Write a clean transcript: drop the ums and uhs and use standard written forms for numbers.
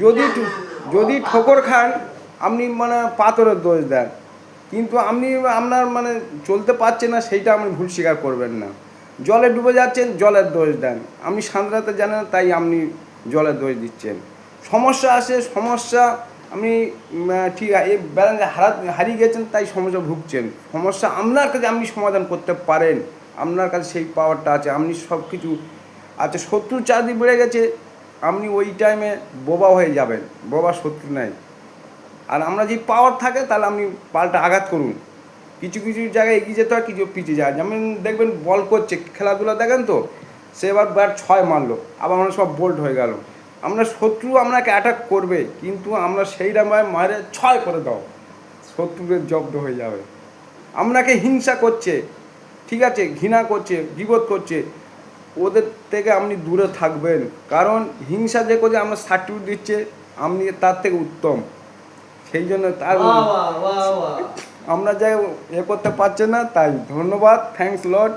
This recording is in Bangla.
যদি যদি ঠোকর খান আপনি মানে পাথরের দোষ দেন, কিন্তু আপনি আপনার মানে চলতে পারছেন না সেইটা আপনি ভুল স্বীকার করবেন না। জলে ডুবে যাচ্ছেন, জলের দোষ দেন। আপনি সাঁতরাতে জানেন তাই আপনি জলের দোষ দিচ্ছেন। সমস্যা আসে, সমস্যা আপনি ঠিক আছে এই ব্যালেন্স হারিয়ে গেছেন তাই সমস্যা ভুগছেন। সমস্যা আপনার কাছে আপনি সমাধান করতে পারেন, আপনার কাছে সেই পাওয়ারটা আছে। আপনি সব কিছু আচ্ছা, শত্রু চারদিকে বেড়ে গেছে, আপনি ওই টাইমে বোবা হয়ে যাবেন, বোবা শত্রু নাই। আর আমরা যদি পাওয়ার থাকে তাহলে আপনি পাল্টা আঘাত করুন। কিছু কিছু জায়গায় এগিয়ে যেতে হয়, কিছু পিছিয়ে যায়। যেমন দেখবেন বল করছে খেলাধুলা দেখেন তো, সে এবার ব্যাট 6 মারলো, আবার আমরা সব বোল্ড হয়ে গেল। আমরা শত্রু আপনাকে অ্যাটাক করবে, কিন্তু আমরা সেই রামায় মারে 6 করে দাও, শত্রুদের জব্দ হয়ে যাবে। আপনাকে হিংসা করছে, ঠিক আছে, ঘৃণা করছে, বিপদ করছে, ওদের থেকে আপনি দূরে থাকবেন। কারণ হিংসা যে করে আমরা সার্টিফিকেট দিচ্ছে, আপনি তার থেকে উত্তম। সেই জন্য তার আমরা যাই করতে পারছে না, তাই ধন্যবাদ, থ্যাঙ্কস লর্ড।